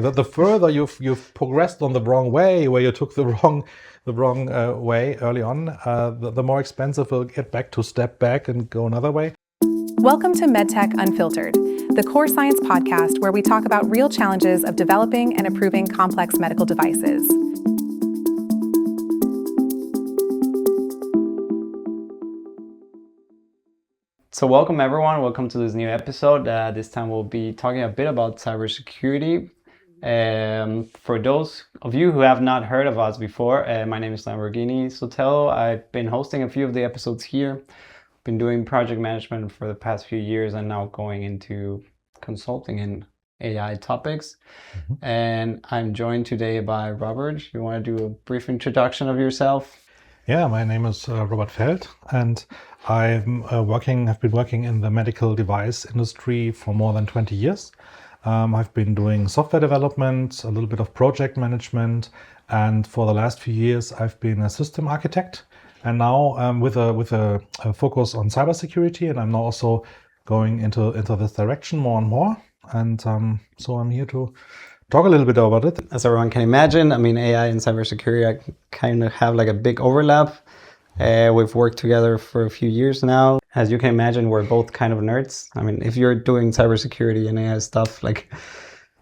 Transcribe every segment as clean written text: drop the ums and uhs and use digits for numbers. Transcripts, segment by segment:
The further you've progressed on the wrong way, where you took the wrong way early on, the more expensive it'll get back to step back and go another way. Welcome to MedTech Unfiltered, the Corscience podcast where we talk about real challenges of developing and improving complex medical devices. So welcome everyone, welcome to this new episode. This time we'll be talking a bit about cybersecurity. For those of you who have not heard of us before, my name is Lamborghini Sotelo. I've been hosting a few of the episodes here, been doing project management for the past few years and now going into consulting in AI topics. And I'm joined today by Robert. You want to do a brief introduction of yourself? Yeah, my name is Robert Feld, and have been working in the medical device industry for more than 20 years. I've been doing software development, a little bit of project management, and for the last few years I've been a system architect. And now with a focus on cybersecurity, and I'm now also going into this direction more and more. And so I'm here to talk a little bit about it. As everyone can imagine, I mean, AI and cybersecurity kind of have like a big overlap. We've worked together for a few years now. As you can imagine, we're both kind of nerds. I mean, if you're doing cybersecurity and AI stuff,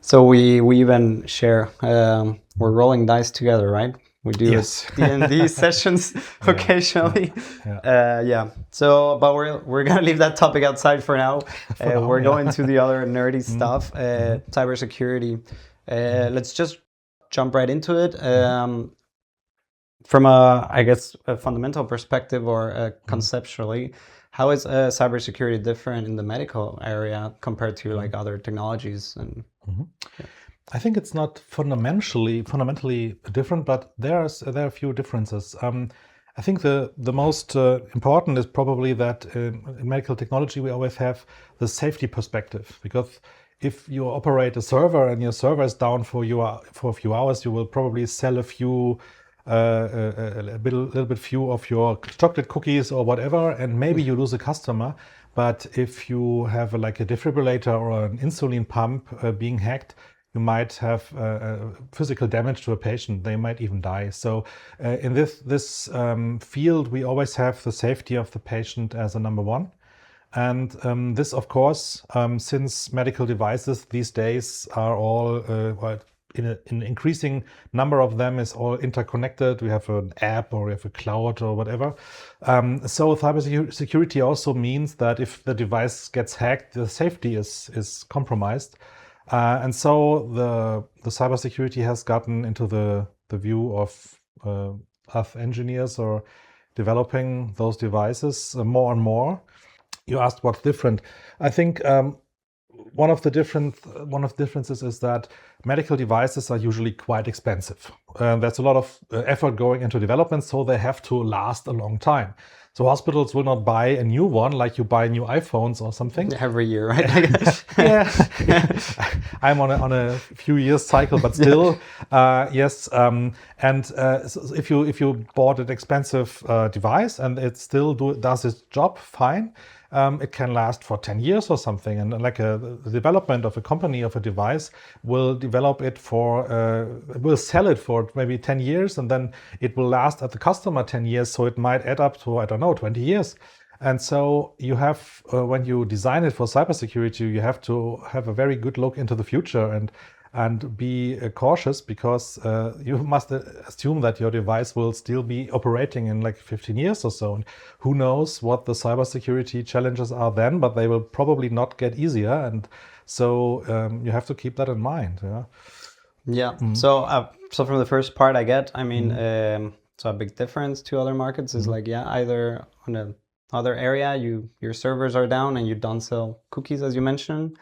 so we even share, we're rolling dice together, right? We do D&D sessions occasionally. Yeah. So, but we're gonna leave that topic outside for now. We're going to the other nerdy stuff, cybersecurity. Let's just jump right into it. From a fundamental perspective or conceptually, how is cybersecurity different in the medical area compared to like other technologies? And I think it's not fundamentally different, but there are a few differences. I think the most important is probably that in medical technology we always have the safety perspective, because if you operate a server and your server is down for a few hours, you will probably sell a little bit few of your chocolate cookies or whatever, and maybe you lose a customer. But if you have like a defibrillator or an insulin pump being hacked, you might have physical damage to a patient. They might even die. So in this field, we always have the safety of the patient as a number one. And this, of course, since medical devices these days are all, in an increasing number of them is all interconnected. We have an app or we have a cloud or whatever. So cybersecurity also means that if the device gets hacked, the safety is compromised. And so the cybersecurity has gotten into the view of us engineers or developing those devices more and more. You asked what's different. I think one of the differences is that medical devices are usually quite expensive. There's a lot of effort going into development, so they have to last a long time. So hospitals will not buy a new one like you buy new iPhones or something. Every year, right? Yeah. I'm on a few years cycle, but still, yes. So if you bought an expensive device and it still does its job fine, it can last for 10 years or something. And like the development of a company of a device will develop it will sell it for maybe 10 years, and then it will last at the customer 10 years. So it might add up to, 20 years. And so you have, when you design it for cybersecurity, you have to have a very good look into the future and be cautious, because you must assume that your device will still be operating in like 15 years or so. And who knows what the cybersecurity challenges are then, but they will probably not get easier. And so you have to keep that in mind. Yeah. So from the first part I get, I mean, so a big difference to other markets is either on a other area, your servers are down and you don't sell cookies, as you mentioned.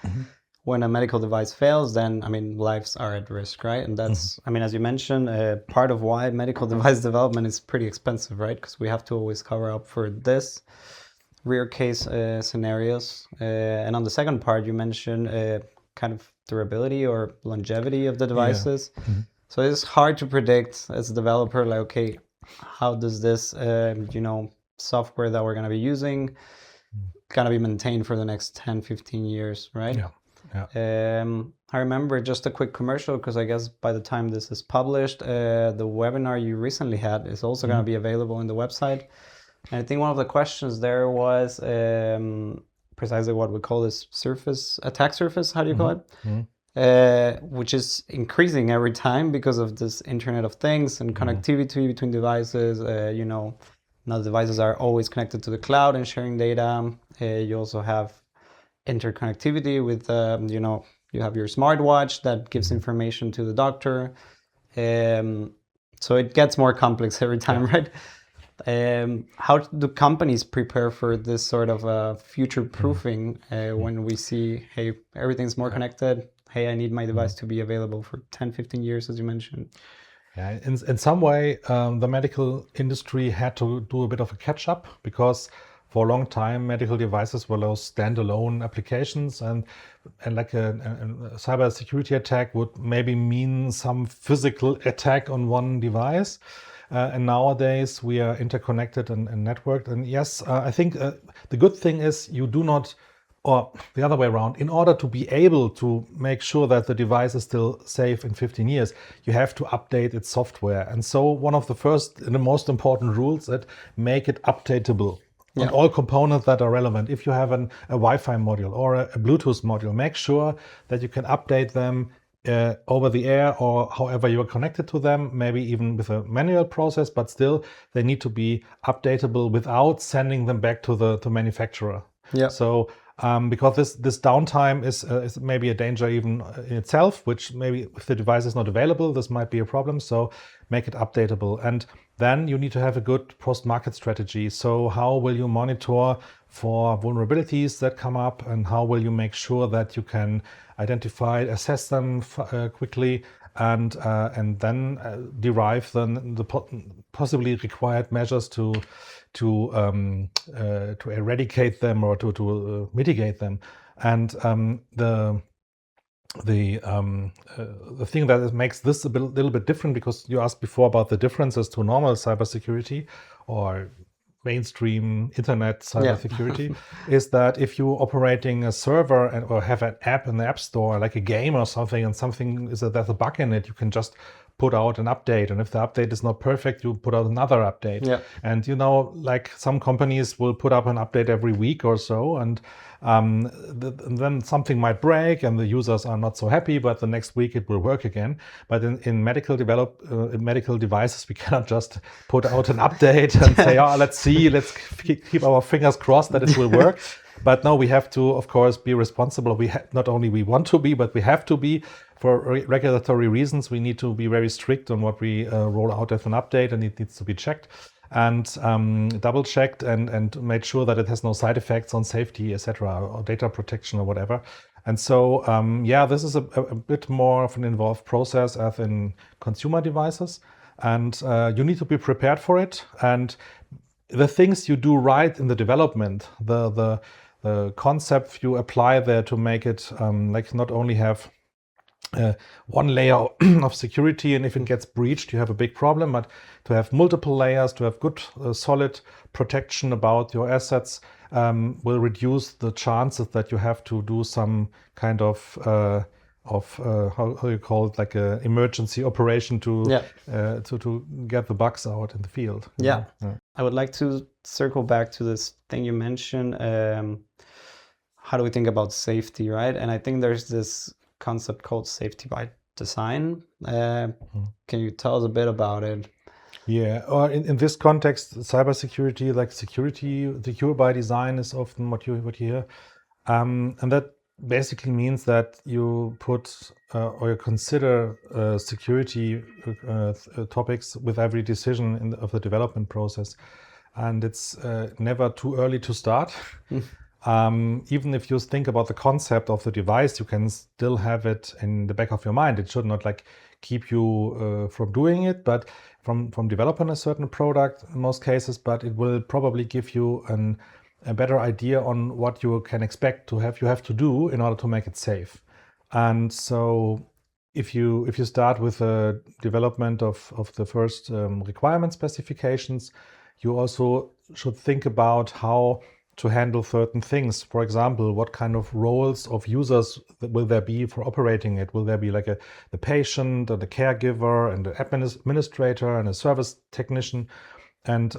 When a medical device fails, then, I mean, lives are at risk, right? And that's, I mean, as you mentioned, part of why medical device development is pretty expensive, right? Because we have to always cover up for this rare case scenarios. And on the second part, you mentioned kind of durability or longevity of the devices. So it's hard to predict as a developer, like, okay, how does this, software that we're going to be using going to be maintained for the next 10, 15 years, right? Yeah. I remember just a quick commercial, because I guess by the time this is published, the webinar you recently had is also going to be available on the website. And I think one of the questions there was precisely what we call this attack surface, how do you call it? Which is increasing every time because of this Internet of Things and connectivity between devices. Now the devices are always connected to the cloud and sharing data. You also have interconnectivity with, you have your smartwatch that gives information to the doctor. So it gets more complex every time, right? How do companies prepare for this sort of future proofing when we see, hey, everything's more connected. Hey, I need my device to be available for 10, 15 years, as you mentioned. Yeah, in some way, the medical industry had to do a bit of a catch up, because for a long time, medical devices were those standalone applications, and like a cybersecurity attack would maybe mean some physical attack on one device. And nowadays we are interconnected and networked. And yes, I think the good thing is you do not, or the other way around, in order to be able to make sure that the device is still safe in 15 years, you have to update its software. And so one of the first and the most important rules that make it updatable on all components that are relevant. If you have a Wi-Fi module or a Bluetooth module, make sure that you can update them over the air or however you are connected to them, maybe even with a manual process, but still they need to be updatable without sending them back to the manufacturer. Yeah. So because this downtime is maybe a danger even in itself, which maybe if the device is not available, this might be a problem. So make it updatable. And then you need to have a good post-market strategy. So how will you monitor for vulnerabilities that come up, and how will you make sure that you can identify, assess them quickly, and then derive the possibly required measures to eradicate them or to mitigate them. And the thing that makes this a little bit different, because you asked before about the differences to normal cybersecurity or mainstream internet cybersecurity, is that if you're operating a server or have an app in the app store, like a game or something, and there's a bug in it, you can just put out an update, and if the update is not perfect, you put out another update. And like some companies will put up an update every week or so, and then something might break and the users are not so happy, but the next week it will work again. But in medical devices, we cannot just put out an update and say, let's keep our fingers crossed that it will work. But no, we have to, of course, be responsible. Not only we want to be, but we have to be. For regulatory reasons, we need to be very strict on what we roll out as an update, and it needs to be checked and double-checked and made sure that it has no side effects on safety, etc., or data protection or whatever. And so, this is a bit more of an involved process as in consumer devices, and you need to be prepared for it. And the things you do right in the development, the concept you apply there to make it not only have one layer of security, and if it gets breached, you have a big problem, but to have multiple layers, to have good, solid protection about your assets will reduce the chances that you have to do some kind of how you call it, like a emergency operation to get the bugs out in the field. Yeah. I would like to circle back to this thing you mentioned. How do we think about safety, right? And I think there's this concept called safety by design. Can you tell us a bit about it? Yeah, or in this context, cybersecurity, like secure by design, is often what you hear, and that basically means that you put or you consider security topics with every decision of the development process, and it's never too early to start. Even if you think about the concept of the device, you can still have it in the back of your mind. It should not keep you from doing it, but from developing a certain product in most cases, but it will probably give you a better idea on what you can expect you have to do in order to make it safe. And so if you start with the development of the first requirement specifications, you also should think about how to handle certain things. For example, what kind of roles of users will there be for operating it? Will there be like the patient and the caregiver and the administrator and a service technician? And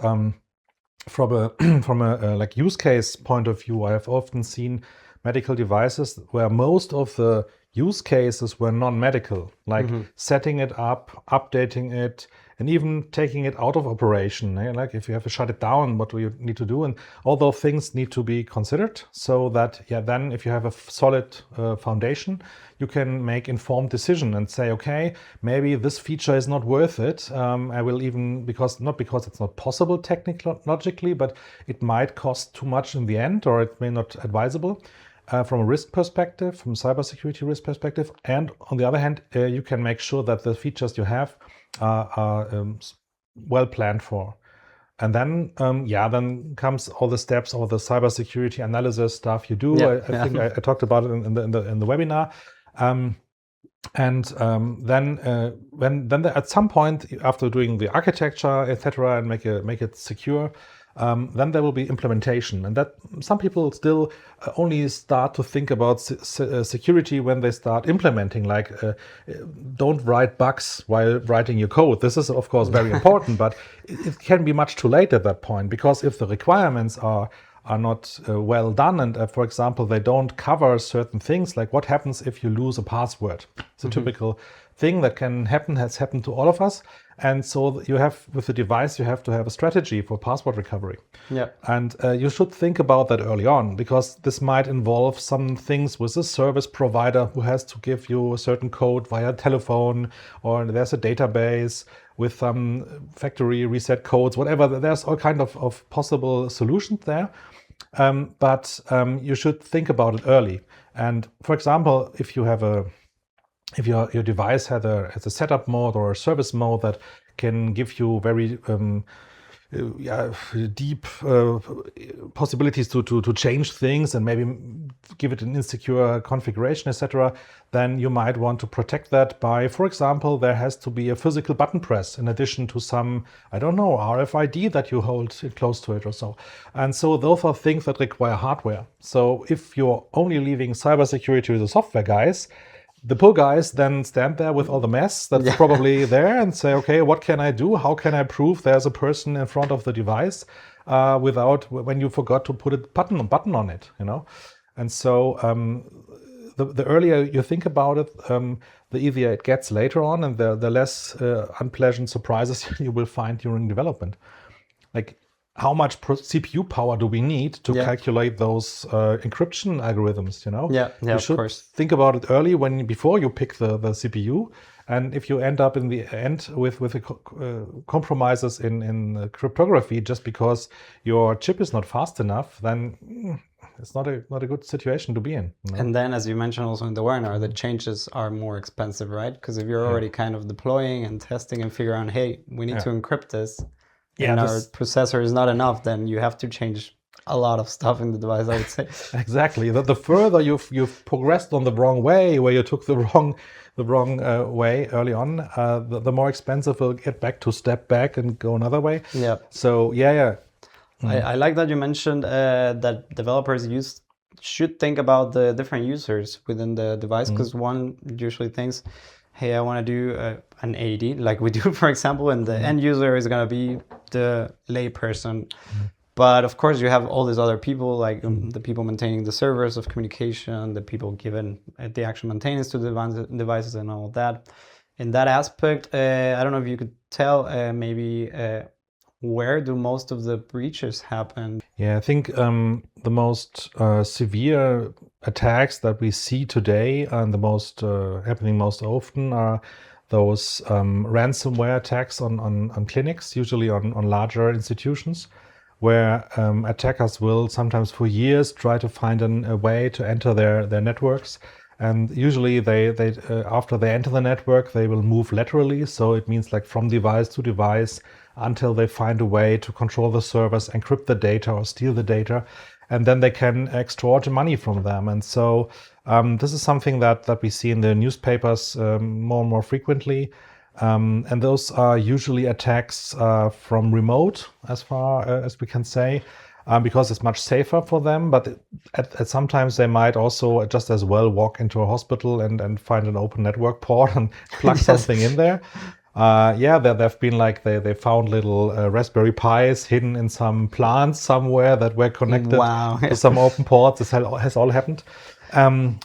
from a from a like use case point of view, I have often seen medical devices where most of the use cases were non-medical, like setting it up, updating it, and even taking it out of operation. Like if you have to shut it down, what do you need to do? And all those things need to be considered so that, then if you have a solid foundation, you can make informed decision and say, okay, maybe this feature is not worth it. I will even, not because it's not possible technologically, but it might cost too much in the end, or it may not advisable. From a risk perspective, from cybersecurity risk perspective, and on the other hand, you can make sure that the features you have are well planned for. And then, then comes all the steps, all the cybersecurity analysis stuff you do. I think I talked about it in the webinar. Then at some point, after doing the architecture, etc., and make it secure, then there will be implementation, and that some people still only start to think about security when they start implementing. Like, don't write bugs while writing your code. This is of course very important, but it can be much too late at that point, because if the requirements are not well done, and for example they don't cover certain things, like what happens if you lose a password. It's a typical thing that can happen, has happened to all of us. And so you have, with the device, you have to have a strategy for password recovery. Yeah. And you should think about that early on, because this might involve some things with a service provider who has to give you a certain code via telephone, or there's a database with some factory reset codes, whatever. There's all kind of possible solutions there. But you should think about it early. And for example, if you have if your device has a setup mode or a service mode that can give you very deep possibilities to change things and maybe give it an insecure configuration, etc., then you might want to protect that by, for example, there has to be a physical button press in addition to some, I don't know, RFID that you hold close to it or so. And so those are things that require hardware. So if you're only leaving cybersecurity to the software guys, the poor guys then stand there with all the mess that's probably there and say, okay, what can I do? How can I prove there's a person in front of the device when you forgot to put a button on it, And so the earlier you think about it, the easier it gets later on, and the less unpleasant surprises you will find during development. Like, how much CPU power do we need to calculate those encryption algorithms? You should of course think about it early, before you pick the CPU. And if you end up in the end with compromises in cryptography just because your chip is not fast enough, then it's not a good situation to be in. And then, as you mentioned also in the webinar, the changes are more expensive, right? Because if you're already kind of deploying and testing and figure out, hey, we need to encrypt this, and our processor is not enough, then you have to change a lot of stuff in the device, I would say. Exactly. The further you've progressed on the wrong way, where you took the wrong way early on, the more expensive it'll get back to step back and go another way. Yeah. So I like that you mentioned that developers should think about the different users within the device, because one usually thinks, hey, I want to do an AD like we do, for example, and the end user is going to be the lay person. But of course, you have all these other people, like the people maintaining the servers of communication, the people given the actual maintenance to the devices and all that. In that aspect, I don't know if you could tell maybe where do most of the breaches happen? Yeah, I think the most severe attacks that we see today and the most happening most often are those ransomware attacks on clinics, usually on larger institutions, where attackers will sometimes for years try to find a way to enter their networks. And usually they after they enter the network, they will move laterally. So it means like from device to device until they find a way to control the servers, encrypt the data or steal the data, and then they can extort money from them. And so this is something that we see in the newspapers more and more frequently. And those are usually attacks from remote, as far as we can say. because it's much safer for them. But at sometimes they might also just as well walk into a hospital and find an open network port and plug something in there. There've been like they found little Raspberry Pis hidden in some plants somewhere that were connected to some open ports. This has all happened. In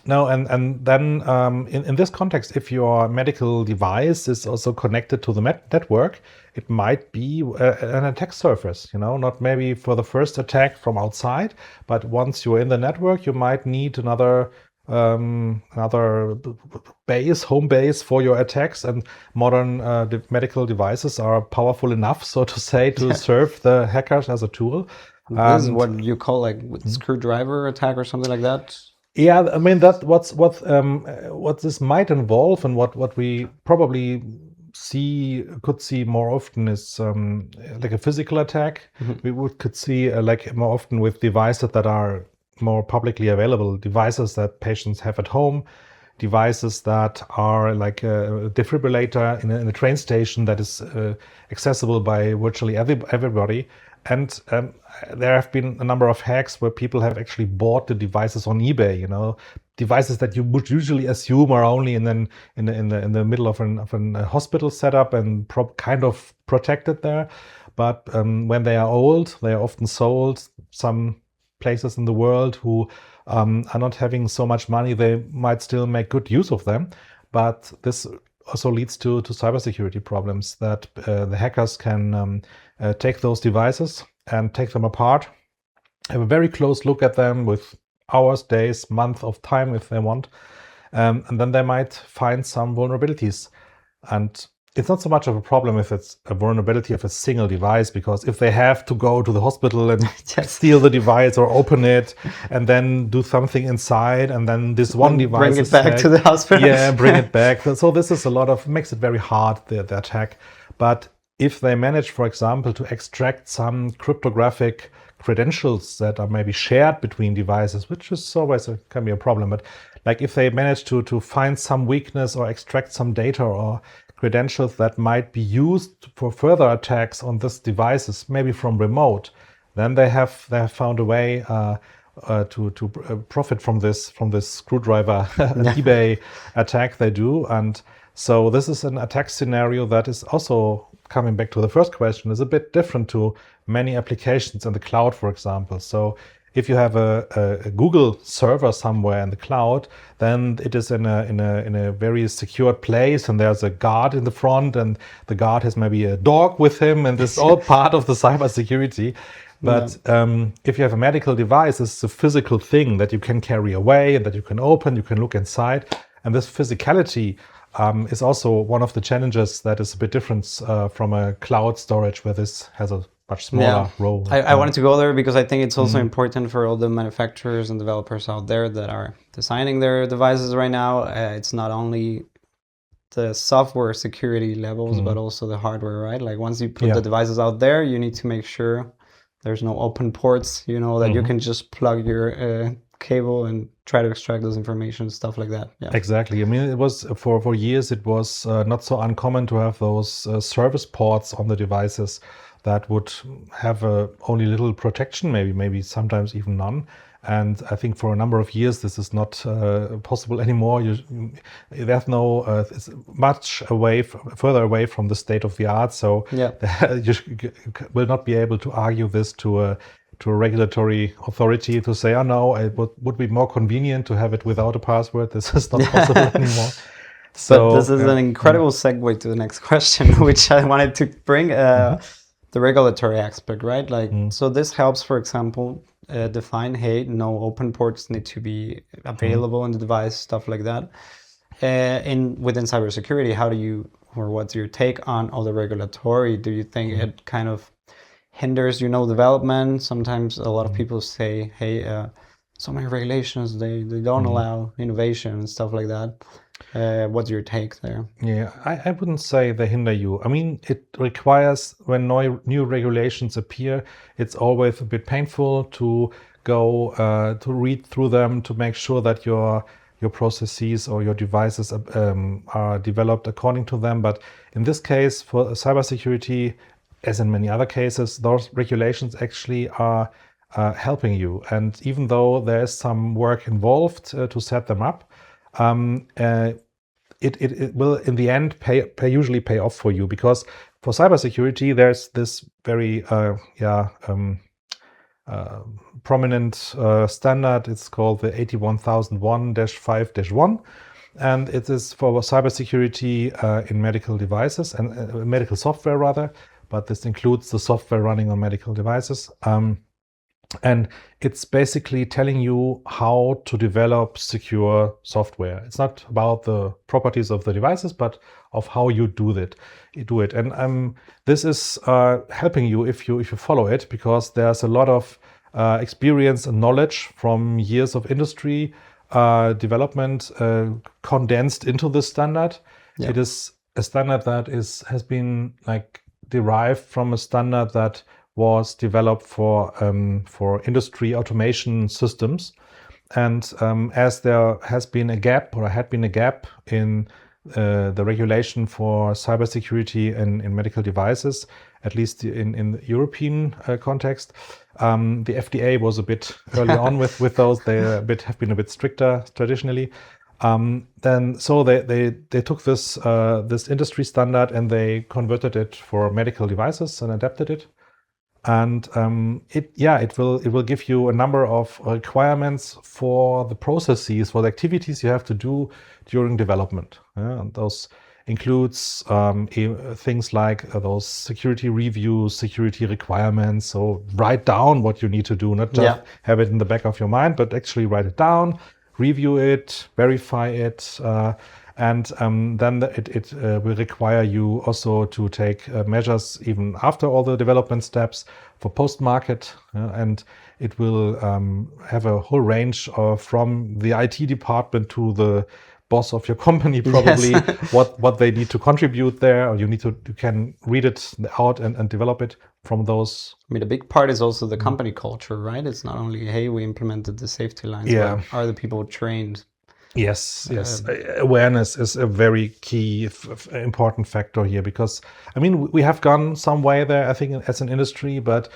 this context, if your medical device is also connected to the network, it might be an attack surface, not maybe for the first attack from outside, but once you're in the network, you might need another home base for your attacks, and modern medical devices are powerful enough, so to say, to serve the hackers as a tool. This is what you call like screwdriver attack or something like that. Yeah, I mean that what this might involve, and what we probably could see more often is like a physical attack. We could see like more often with devices that are more publicly available, devices that patients have at home, devices that are like a defibrillator in a train station that is accessible by virtually everybody. And there have been a number of hacks where people have actually bought the devices on eBay, devices that you would usually assume are only in the middle of a hospital setup and kind of protected there. But when they are old, they are often sold. Some places in the world who are not having so much money, they might still make good use of them. But this also leads to cybersecurity problems, that the hackers can take those devices and take them apart, have a very close look at them with hours, days, months of time if they want, and then they might find some vulnerabilities. And it's not so much of a problem if it's a vulnerability of a single device, because if they have to go to the hospital and steal the device or open it and then do something inside, and then this one device bring it back to the hospital. Yeah, bring it back. So this is makes it very hard, the attack. But if they manage, for example, to extract some cryptographic credentials that are maybe shared between devices, which is always can be a problem, but like if they manage to find some weakness or extract some data or credentials that might be used for further attacks on these devices, maybe from remote, then they have found a way to profit from this screwdriver eBay attack they do. And so this is an attack scenario that is also, coming back to the first question, is a bit different to many applications in the cloud, for example. So if you have a Google server somewhere in the cloud, then it is in a very secure place, and there's a guard in the front, and the guard has maybe a dog with him, and this is all part of the cybersecurity. But if you have a medical device, it's a physical thing that you can carry away and that you can open, you can look inside, and this physicality is also one of the challenges that is a bit different from a cloud storage, where this has a much smaller role. I wanted to go there because I think it's also important for all the manufacturers and developers out there that are designing their devices right now. It's not only the software security levels, but also the hardware, right? Like once you put the devices out there, you need to make sure there's no open ports, that you can just plug your cable and try to extract those information, stuff like that. Yeah. Exactly. I mean, it was for years, it was not so uncommon to have those service ports on the devices that would have only little protection, maybe sometimes even none. And I think for a number of years, this is not possible anymore. There's no, it's much further away from the state of the art. So you will not be able to argue this to a regulatory authority to say, oh no, it would be more convenient to have it without a password. This is not possible anymore. So this is an incredible segue to the next question, which I wanted to bring. The regulatory aspect, right? Like, so this helps, for example, define, hey, no open ports need to be available in the device, stuff like that. Within cybersecurity, what's your take on all the regulatory? Do you think it kind of hinders, development? Sometimes a lot of people say, hey, so many regulations, they don't allow innovation and stuff like that. What's your take there? Yeah, I wouldn't say they hinder you. I mean, it requires, when new regulations appear, it's always a bit painful to go to read through them to make sure that your processes or your devices are developed according to them. But in this case, for cybersecurity, as in many other cases, those regulations actually are helping you. And even though there is some work involved to set them up, it will in the end usually pay off for you, because for cybersecurity there's this very prominent standard. It's called the 81001-5-1, and it is for cybersecurity in medical devices and medical software rather, but this includes the software running on medical devices. And it's basically telling you how to develop secure software. It's not about the properties of the devices, but of how you do it. And this is helping you if you follow it, because there's a lot of experience and knowledge from years of industry development condensed into this standard. It is a standard that has been derived from a standard that was developed for industry automation systems. And as there has been a gap, or had been a gap in the regulation for cybersecurity in medical devices, at least in the European context, the FDA was a bit early on with those. They have been a bit stricter traditionally. Then they took this industry standard and they converted it for medical devices and adapted it. And it will give you a number of requirements for the processes, for the activities you have to do during development. And those includes things like those security reviews, security requirements. So write down what you need to do, not just have it in the back of your mind, but actually write it down, review it, verify it. And then it will require you also to take measures even after all the development steps for post-market. And it will have a whole range from the IT department to the boss of your company, probably, what they need to contribute there, or you can read it out and develop it from those. I mean, a big part is also the company culture, right? It's not only, hey, we implemented the safety lines, but are the people trained? Yes. Awareness is a very key, important factor here, because, I mean, we have gone some way there, I think, as an industry, but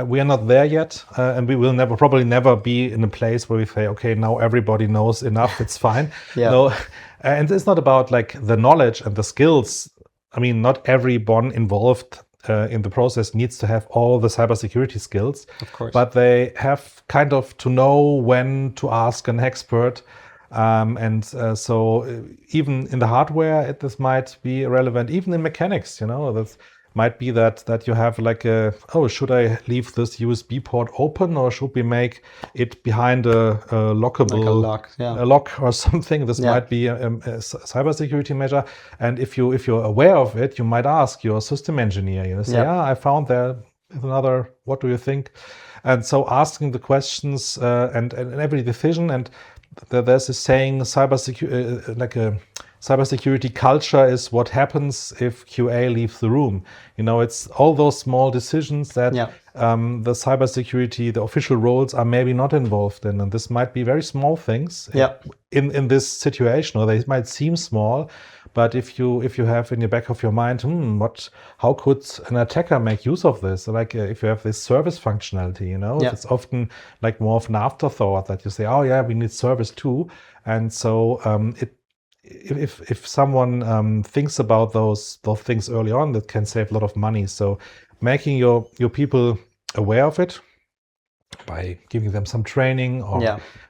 we are not there yet, and we will probably never be in a place where we say, okay, now everybody knows enough, it's fine. No, and it's not about the knowledge and the skills. I mean, not everyone involved in the process needs to have all the cybersecurity skills, of course, but they have kind of to know when to ask an expert. So even in the hardware, this might be relevant. Even in mechanics, that might be that you have should I leave this USB port open, or should we make it behind a lockable a lock or something? This might be a cybersecurity measure. And if you're aware of it, you might ask your system engineer. Say, I found there is another. What do you think? And so asking the questions and every decision. And there's a saying, cybersecurity culture is what happens if QA leaves the room. It's all those small decisions that the cybersecurity, the official roles are maybe not involved in. And this might be very small things in this situation, or they might seem small. But if you have in the back of your mind, how could an attacker make use of this? If you have this service functionality, it's often more of an afterthought that you say, oh yeah, we need service too. And so if someone thinks about those things early on, that can save a lot of money. So making your people aware of it by giving them some training, or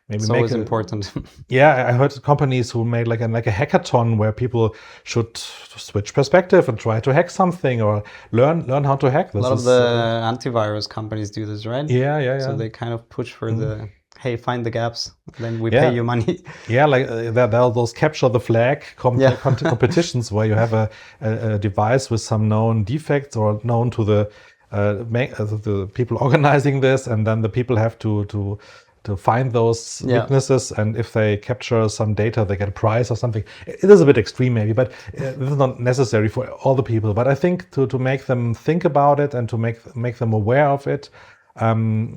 maybe it's always important. I heard companies who made like a hackathon where people should switch perspective and try to hack something, or learn how to hack. A lot of the antivirus companies do this, right? Yeah. So they kind of push for the, hey, find the gaps, then we pay you money. There are those capture the flag competitions where you have a device with some known defects, or known to the people organizing this, and then the people have to find those weaknesses, and if they capture some data, they get a prize or something. It is a bit extreme maybe, but this is not necessary for all the people. But I think to make them think about it and to make them aware of it,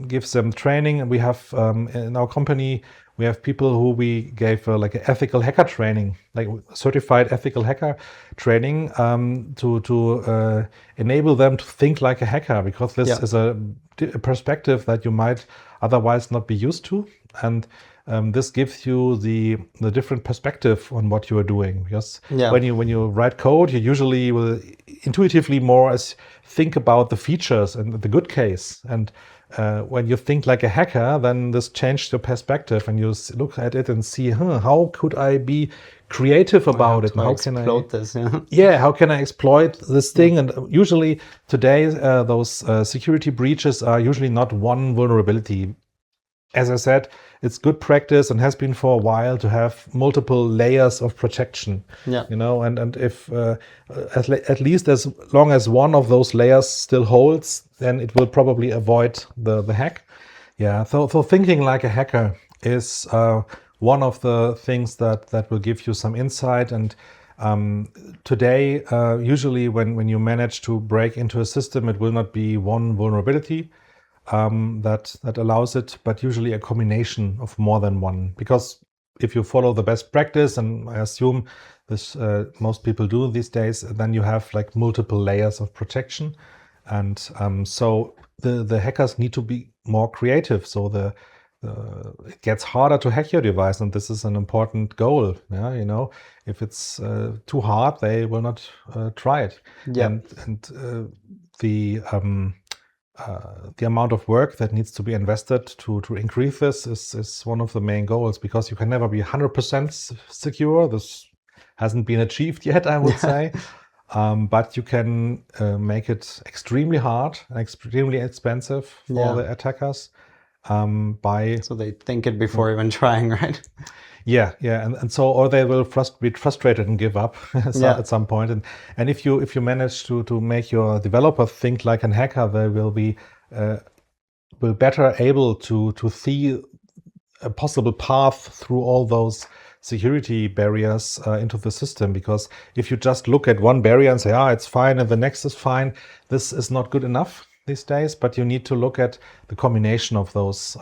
gives them training. And we have in our company, We have people who we gave like an ethical hacker training, like certified ethical hacker training, to enable them to think like a hacker, because this is a perspective that you might otherwise not be used to, and this gives you the different perspective on what you are doing. Because when you write code, you usually will intuitively more as think about the features and the good case. And when you think like a hacker, then this changed your perspective, and you look at it and see, how could I be creative about it? And how can I exploit this? How can I exploit this thing? And usually today, those security breaches are usually not one vulnerability. As I said, it's good practice and has been for a while to have multiple layers of protection. And if at least as long as one of those layers still holds, then it will probably avoid the hack. So thinking like a hacker is one of the things that will give you some insight. And today, usually when you manage to break into a system, it will not be one vulnerability that allows it, but usually a combination of more than one. Because if you follow the best practice, and I assume this most people do these days, then you have like multiple layers of protection. And so the hackers need to be more creative. So it gets harder to hack your device, and this is an important goal. If it's too hard, they will not try it. And the amount of work that needs to be invested to increase this is one of the main goals, because you can never be 100% secure. This hasn't been achieved yet, I would say. But you can make it extremely hard and extremely expensive for the attackers. So they think it before even trying, right? And so, or they will be frustrated and give up at some point. And if you manage to make your developer think like an hacker, they will be better able to see a possible path through all those security barriers into the system. Because if you just look at one barrier and say, it's fine, and the next is fine, this is not good enough these days. But you need to look at the combination of those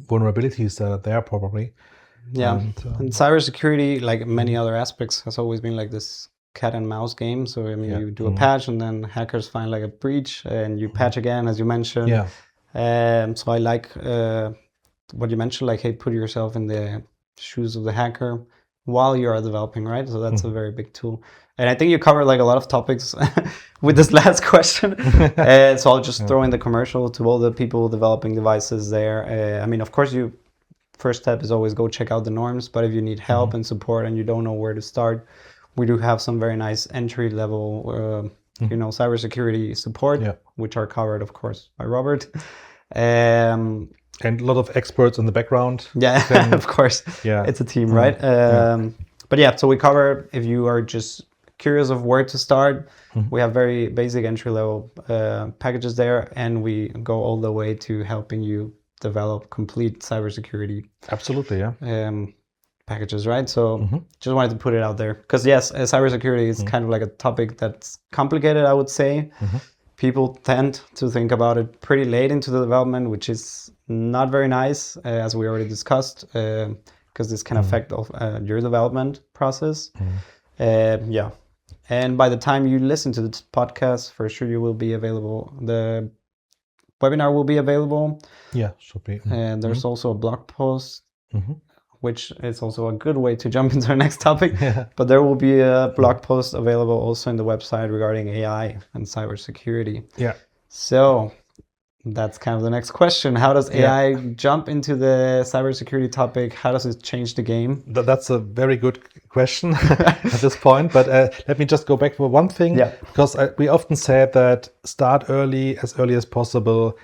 vulnerabilities that are there probably. And cybersecurity, like many other aspects, has always been like this cat and mouse game. So you do a patch, and then hackers find like a breach, and you patch again, as you mentioned. So I like what you mentioned, like, hey, put yourself in the shoes of the hacker while you are developing, right? So that's a very big tool. And I think you covered like a lot of topics with this last question. So I'll just throw in the commercial to all the people developing devices there. Of course, first step is always go check out the norms. But if you need help and support and you don't know where to start, we do have some very nice entry level, cybersecurity support, which are covered, of course, by Robert. And a lot of experts in the background. Of course. It's a team, right? But so we cover, if you are just curious of where to start, we have very basic entry-level packages there, and we go all the way to helping you develop complete cybersecurity. Absolutely, packages, right? So just wanted to put it out there, because cybersecurity is kind of like a topic that's complicated, I would say. People tend to think about it pretty late into the development, which is not very nice, as we already discussed, because this can affect your development process. And by the time you listen to this podcast, for sure you will be available. The webinar will be available. Should be. And there's also a blog post, which is also a good way to jump into our next topic. But there will be a blog post available also in the website regarding AI and cybersecurity. So that's kind of the next question. How does AI jump into the cybersecurity topic? How does it change the game? That's a very good question at this point. But let me just go back for one thing. Because we often say that start early as possible.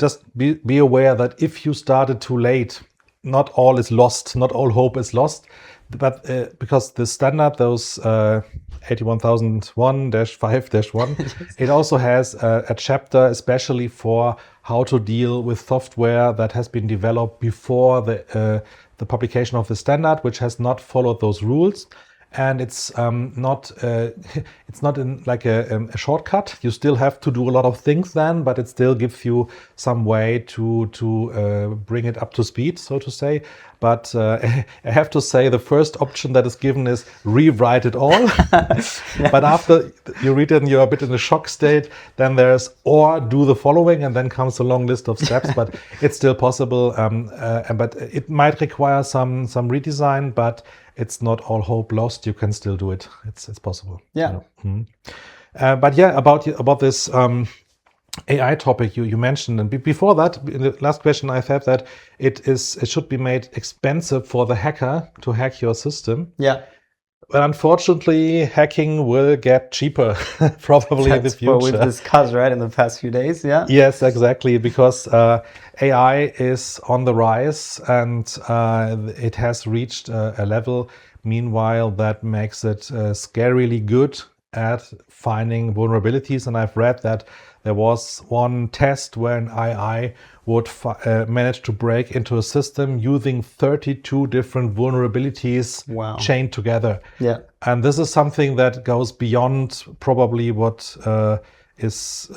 Just be aware that if you started too late, not all is lost. Not all hope is lost. But because the standard, those 81001-5-1, it also has a chapter especially for how to deal with software that has been developed before the publication of the standard, which has not followed those rules. and it's not it's not in like a shortcut. You still have to do a lot of things then, but it still gives you some way to bring it up to speed, so to say. But I have to say the first option that is given is rewrite it all. But after you read it and you're a bit in a shock state, then there's or do the following, and then comes a long list of steps. But it's still possible. But it might require some redesign, but it's not all hope lost. You can still do it. It's possible. Yeah. But yeah, about this AI topic you mentioned, and before that, in the last question, I said that it should be made expensive for the hacker to hack your system. Yeah. But unfortunately, hacking will get cheaper probably in the future. That's what we've discussed, right, in the past few days. Yeah. Yes, exactly, because AI is on the rise, and it has reached a level, meanwhile, that makes it scarily good at finding vulnerabilities. And I've read that there was one test where an AI would manage to break into a system using 32 different vulnerabilities chained together. Yeah. And this is something that goes beyond probably what is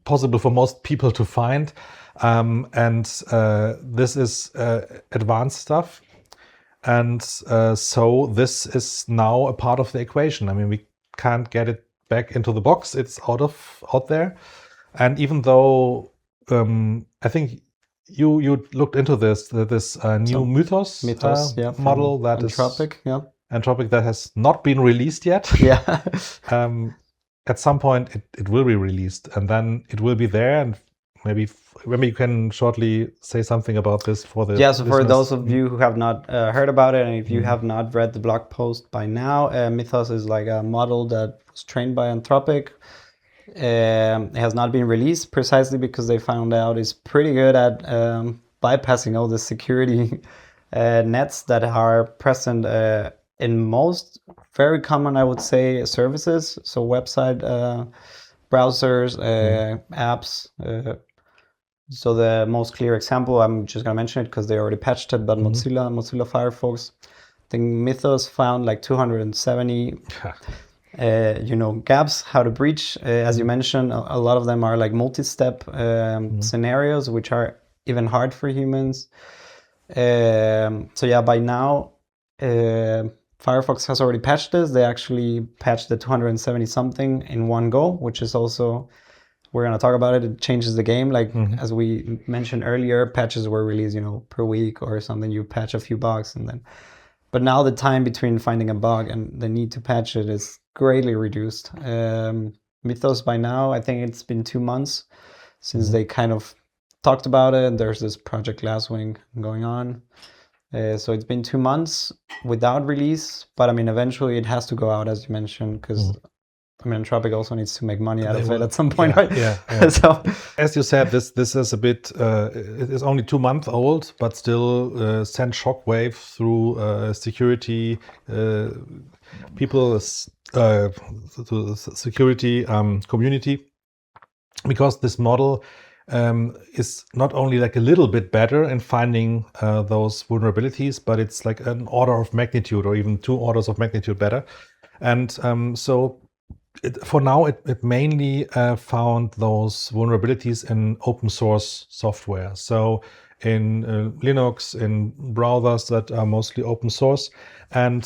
possible for most people to find. And this is advanced stuff. And so this is now a part of the equation. I mean, we can't get it back into the box. It's out there. And even though I think you looked into this new Mythos model that Anthropic, Anthropic that has not been released yet. Yeah. At some point it will be released, and then it will be there, and maybe you can shortly say something about this for the so for those of you who have not heard about it, and if you have not read the blog post by now, Mythos is like a model that was trained by Anthropic. It has not been released precisely because they found out it's pretty good at bypassing all the security nets that are present in most very common, I would say, services. So website, browsers, apps. So the most clear example, I'm just gonna mention it because they already patched it, but Mozilla Firefox. I think Mythos found like 270 gaps, how to breach. As you mentioned, a lot of them are like multi-step scenarios, which are even hard for humans. So yeah, by now, Firefox has already patched this. They actually patched the 270 something in one go, which is also, we're going to talk about it. It changes the game. Like as we mentioned earlier, patches were released, per week or something. You patch a few bugs and then, but now the time between finding a bug and the need to patch it is greatly reduced. Mythos by now, I think it's been 2 months since they kind of talked about it. And there's this Project Glasswing going on. So it's been 2 months without release, but I mean, eventually it has to go out, as you mentioned, because I mean, Anthropic also needs to make money out of it at some point, right? Yeah. So, as you said, this is a bit. It is only 2 months old, but still sent shockwaves through security people, the security community, because this model is not only like a little bit better in finding those vulnerabilities, but it's like an order of magnitude or even 2 orders of magnitude better. And so for now, it mainly found those vulnerabilities in open source software. So in Linux, in browsers that are mostly open source. And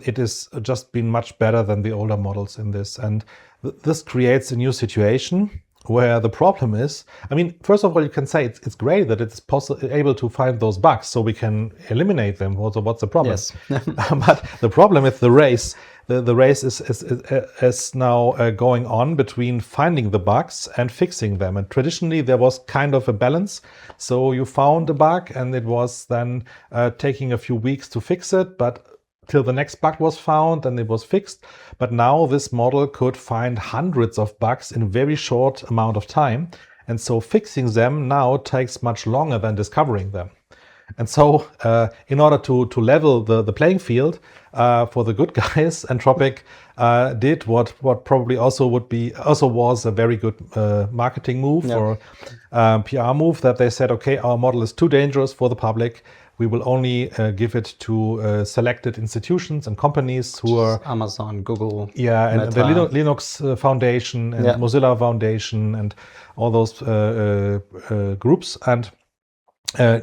it has just been much better than the older models in this. And this creates a new situation where the problem is, I mean, first of all, you can say it's great that it's able to find those bugs so we can eliminate them. What's the problem? Yes. But the problem is the race. The race is now going on between finding the bugs and fixing them. And traditionally, there was kind of a balance. So you found a bug and it was then taking a few weeks to fix it, but till the next bug was found and it was fixed. But now this model could find hundreds of bugs in a very short amount of time. And so fixing them now takes much longer than discovering them. And so in order to level the playing field for the good guys, Anthropic did what probably also was a very good marketing move or PR move, that they said, okay, our model is too dangerous for the public. we will only give it to selected institutions and companies who are Amazon, Google, and Meta. the Linux Foundation and Mozilla Foundation and all those groups, and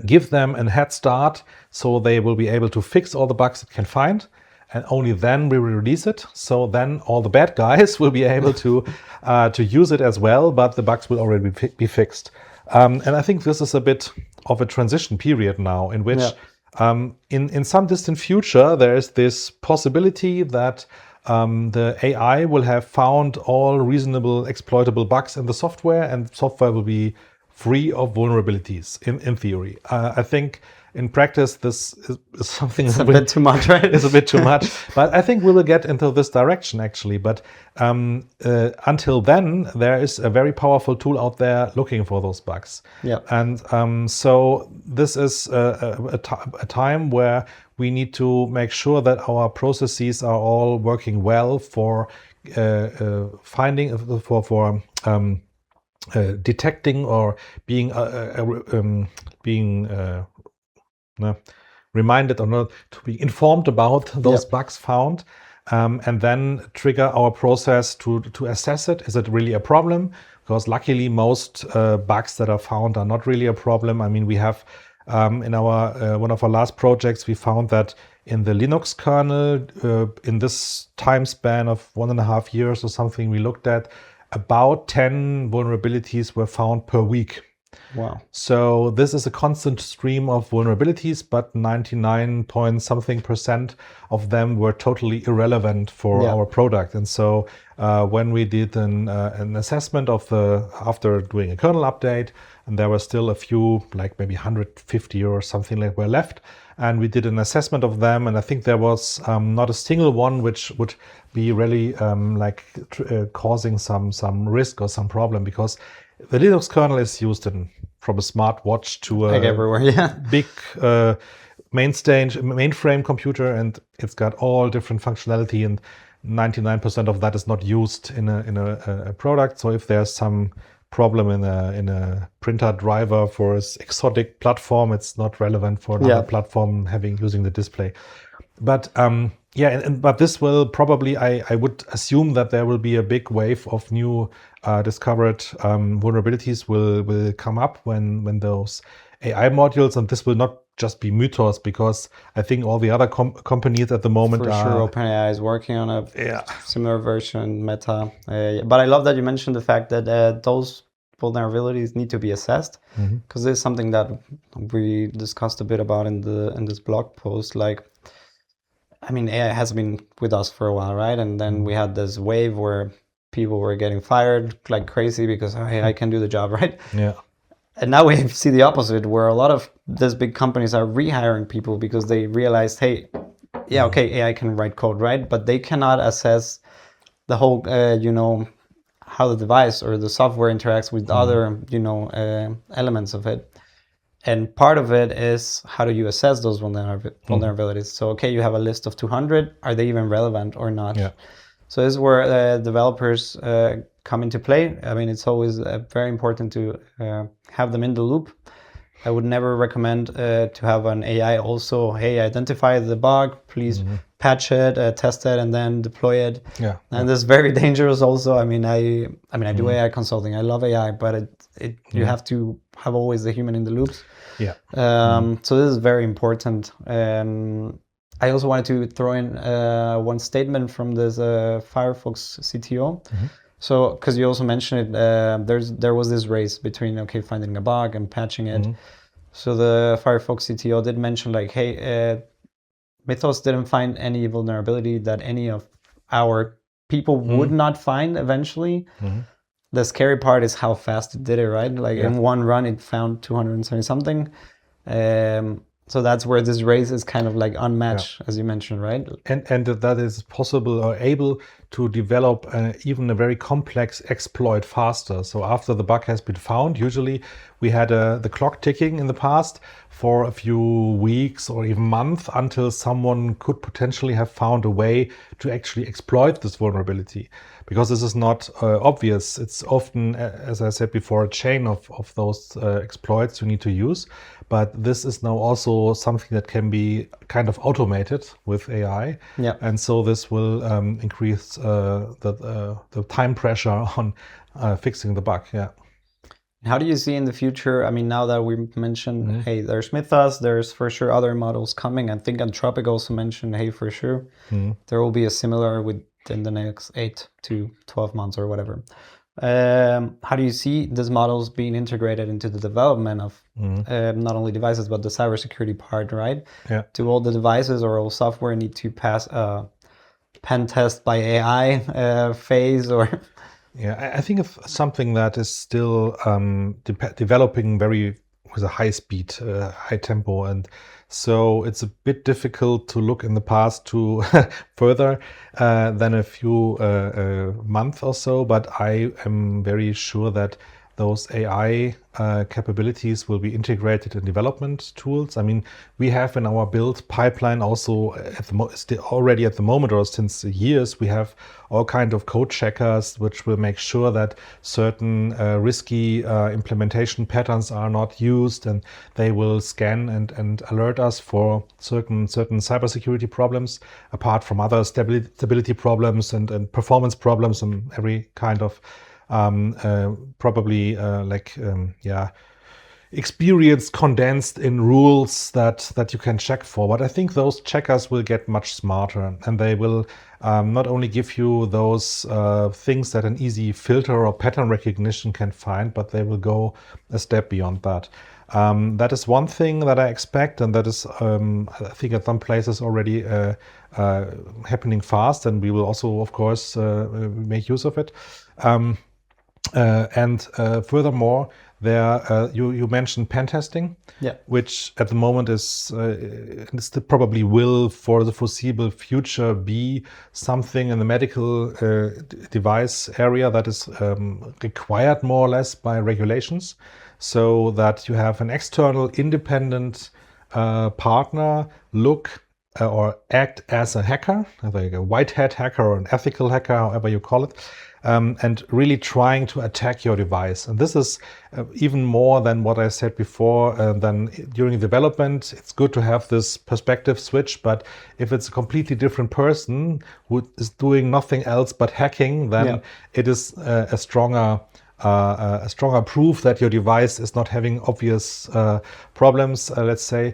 give them a head start so they will be able to fix all the bugs it can find. And only then we will release it. So then all the bad guys will be able to use it as well, but the bugs will already be fixed. And I think this is a bit of a transition period now, in which in some distant future there is this possibility that the AI will have found all reasonable exploitable bugs in the software, and software will be free of vulnerabilities in theory. I think in practice, this is something a bit too much, right? It's a bit too much, but I think we will get into this direction actually. But until then, there is a very powerful tool out there looking for those bugs. Yeah. And so this is a time where we need to make sure that our processes are all working well for finding for detecting or being reminded or not to be informed about those bugs found, and then trigger our process to assess it. Is it really a problem? Because luckily most bugs that are found are not really a problem. I mean, we have in our one of our last projects, we found that in the Linux kernel, in this time span of 1.5 years or something, we looked at about 10 vulnerabilities were found per week. Wow. So this is a constant stream of vulnerabilities, but 99% of them were totally irrelevant for our product. And so when we did an assessment of after doing a kernel update, and there were still a few, like maybe 150 or something like were left, and we did an assessment of them, and I think there was not a single one which would be really causing some risk or some problem, because the Linux kernel is used from a smartwatch to a everywhere, big mainframe computer, and it's got all different functionality, and 99% of that is not used in a product. So if there's some problem in a printer driver for an exotic platform, it's not relevant for another platform using the display. But but this will probably, I would assume that there will be a big wave of new discovered vulnerabilities will come up when those AI modules, and this will not just be Mythos, because I think all the other companies at the moment For sure, OpenAI is working on a similar version, Meta. But I love that you mentioned the fact that those vulnerabilities need to be assessed, because this is something that we discussed a bit about in this blog post. Like, I mean, AI has been with us for a while, right? And then we had this wave where people were getting fired like crazy because AI can do the job, right? Yeah. And now we see the opposite, where a lot of these big companies are rehiring people because they realized, hey, AI can write code, right? But they cannot assess the whole, how the device or the software interacts with other, elements of it. And part of it is, how do you assess those vulnerabilities? So, you have a list of 200. Are they even relevant or not? Yeah. So this is where developers come into play. I mean, it's always very important to have them in the loop. I would never recommend to have an AI also, hey, identify the bug, please patch it, test it, and then deploy it. Yeah. And this is very dangerous also. I mean, I do AI consulting. I love AI, but you have to have always the human in the loops. Yeah. So this is very important. I also wanted to throw in one statement from this Firefox CTO. So, because you also mentioned it, there was this race between finding a bug and patching it. So the Firefox CTO did mention like, hey, Mythos didn't find any vulnerability that any of our people would not find eventually. The scary part is how fast it did it, right? Like in one run, it found 270 something. So that's where this race is kind of like unmatched, as you mentioned, right? And that is possible or able to develop even a very complex exploit faster. So after the bug has been found, usually we had the clock ticking in the past for a few weeks or even months until someone could potentially have found a way to actually exploit this vulnerability. Because this is not obvious. It's often, as I said before, a chain of those exploits you need to use. But this is now also also something that can be kind of automated with AI. Yeah. And so this will increase the time pressure on fixing the bug. Yeah. How do you see in the future? I mean, now that we mentioned, hey, there's Mythos, there's for sure other models coming. I think Anthropic also mentioned, hey, for sure, there will be a similar within the next 8 to 12 months or whatever. How do you see these models being integrated into the development of not only devices, but the cybersecurity part, right? Yeah. Do all the devices or all software need to pass a pen test by AI phase or... Yeah, I think it's something that is still developing with a high speed, high tempo, and so it's a bit difficult to look in the past to further than a few months or so. But I am very sure that those AI capabilities will be integrated in development tools. I mean, we have in our build pipeline also already at the moment, or since years, we have all kind of code checkers which will make sure that certain risky implementation patterns are not used, and they will scan and alert us for certain cybersecurity problems, apart from other stability problems and performance problems and every kind of probably experience condensed in rules that you can check for. But I think those checkers will get much smarter, and they will not only give you those things that an easy filter or pattern recognition can find, but they will go a step beyond that. That is one thing that I expect, and that is, I think, at some places already happening fast, and we will also, of course, make use of it. Furthermore, you mentioned pen testing, which at the moment is probably will for the foreseeable future be something in the medical device area that is required more or less by regulations, so that you have an external independent partner look or act as a hacker, like a white hat hacker or an ethical hacker, however you call it. And really trying to attack your device. And this is even more than what I said before. Than during development, it's good to have this perspective switch, but if it's a completely different person who is doing nothing else but hacking, then it is a stronger proof that your device is not having obvious problems, let's say,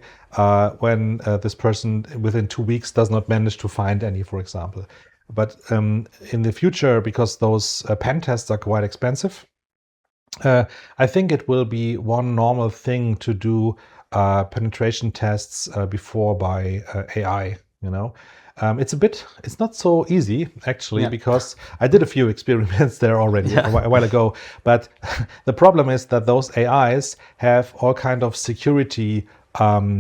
when this person within 2 weeks does not manage to find any, for example. But in the future, because those pen tests are quite expensive, I think it will be one normal thing to do penetration tests before by AI, you know. It's not so easy, actually, because I did a few experiments there already a while ago. But the problem is that those AIs have all kind of security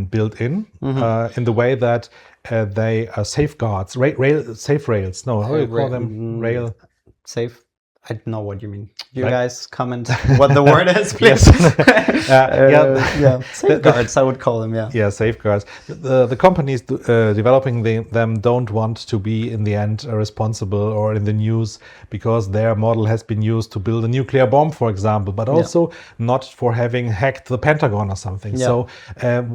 built in the way that they are safeguards, safe rails. No, how do you call them? Rail safe. I don't know what you mean. You guys comment what the word is, please. Safeguards, I would call them. Yeah, safeguards. The companies developing them don't want to be in the end responsible or in the news because their model has been used to build a nuclear bomb, for example, but also not for having hacked the Pentagon or something. So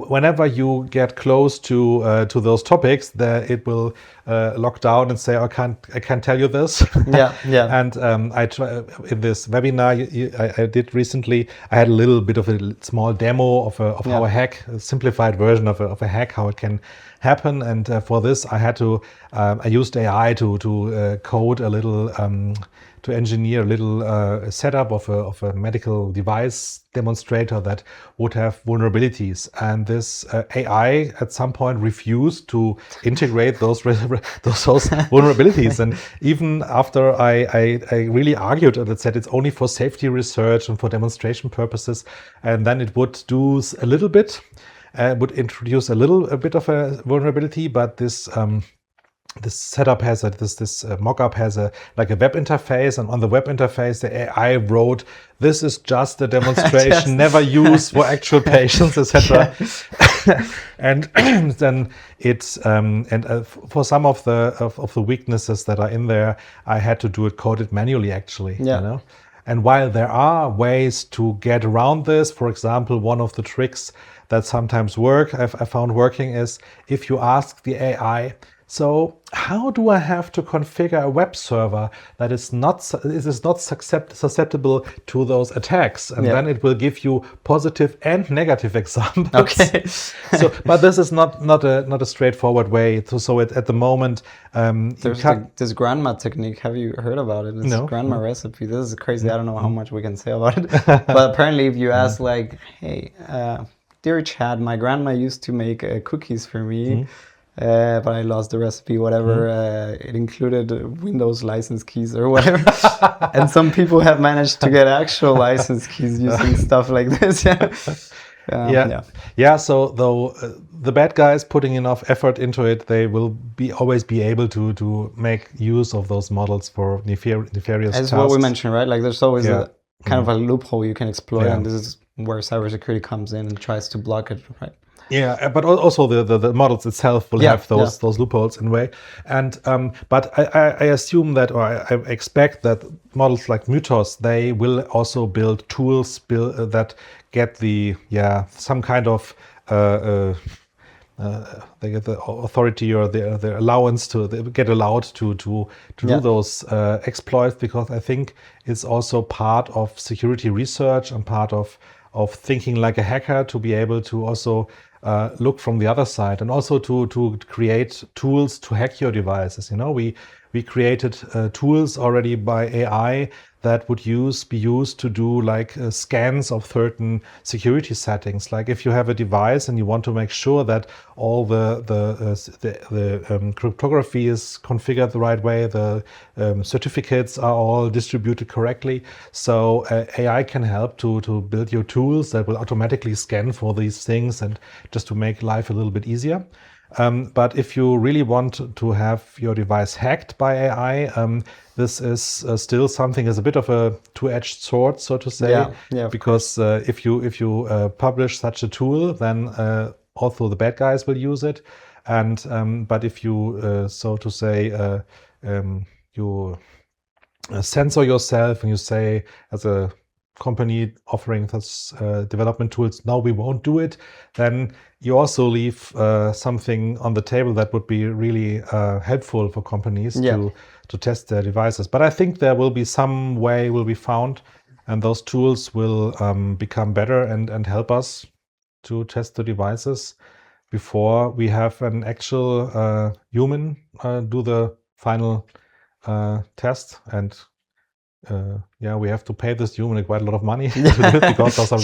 whenever you get close to those topics, it will lock down and say, I can't tell you this. And I try in this webinar I did recently. I had a little bit of a small demo of how a hack, a simplified version of a hack, how it can happen. And for this, I had to I used AI to code a little, to engineer a little setup of a medical device demonstrator that would have vulnerabilities. And this AI at some point refused to integrate those vulnerabilities. And even after I really argued and it said it's only for safety research and for demonstration purposes, and then it would do a little bit, would introduce a bit of a vulnerability, but this setup has this mock-up has a web interface, and on the web interface the AI wrote, "This is just a demonstration, never use for actual patients," etc. And then it's for some of the weaknesses that are in there, I had to do it coded manually, actually. You know. And while there are ways to get around this, for example, one of the tricks that sometimes work, I found working, is if you ask the AI, so how do I have to configure a web server that is not susceptible to those attacks? And then it will give you positive and negative examples. Okay. But this is not a straightforward way. So at the moment, there's this grandma technique. Have you heard about it? It's grandma recipe. This is crazy. I don't know how much we can say about it. But apparently, if you ask like, hey, dear Chad, my grandma used to make cookies for me. But I lost the recipe, whatever. It included Windows license keys or whatever. And some people have managed to get actual license keys using stuff like this. So though the bad guys putting enough effort into it, they will always be able to make use of those models for nefarious tasks. That's what we mentioned, right? Like there's always a kind of a loophole you can exploit, and this is where cybersecurity comes in and tries to block it, right? Yeah, but also the models itself will have those loopholes in a way. And but I assume that, or I expect that models like Mythos, they will also build tools that get some kind of they get the authority or the allowance they get allowed to do those exploits, because I think it's also part of security research and part of thinking like a hacker, to be able to also look from the other side, and also to create tools to hack your devices. We created tools already by AI that would be used to do like scans of certain security settings. Like if you have a device and you want to make sure that all the cryptography is configured the right way, the certificates are all distributed correctly. So AI can help to build your tools that will automatically scan for these things, and just to make life a little bit easier. But if you really want to have your device hacked by AI, this is still something is a bit of a two-edged sword, so to say. Because if you publish such a tool, then also the bad guys will use it. And but if you so to say you censor yourself and you say, as a company offering such development tools, no, we won't do it, then you also leave something on the table that would be really helpful for companies to test their devices. But I think there will be some way will be found, and those tools will become better and help us to test the devices before we have an actual human do the final test. And we have to pay this human quite a lot of money to do it, because those are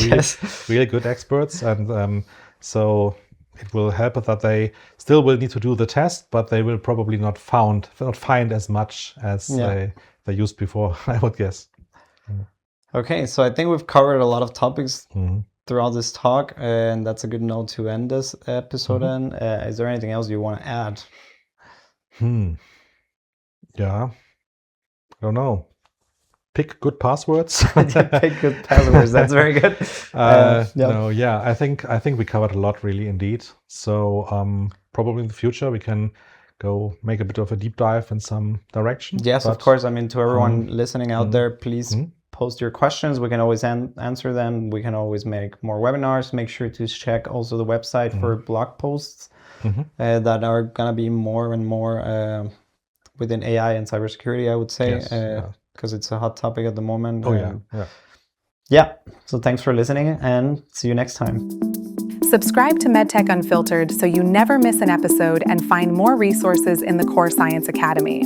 really good experts. And so it will help that they still will need to do the test, but they will probably not find as much as they used before, I would guess. Okay, so I think we've covered a lot of topics throughout this talk, and that's a good note to end this episode in. Is there anything else you want to add? I don't know. Pick good passwords. Pick good passwords. That's very good. I think we covered a lot, really, indeed. So probably in the future we can go make a bit of a deep dive in some direction. Yes, of course. I mean, to everyone listening out there, please post your questions. We can always answer them. We can always make more webinars. Make sure to check also the website for blog posts that are gonna be more and more within AI and cybersecurity, I would say. Because it's a hot topic at the moment. So thanks for listening, and see you next time. Subscribe to MedTech Unfiltered so you never miss an episode, and find more resources in the Corscience Academy.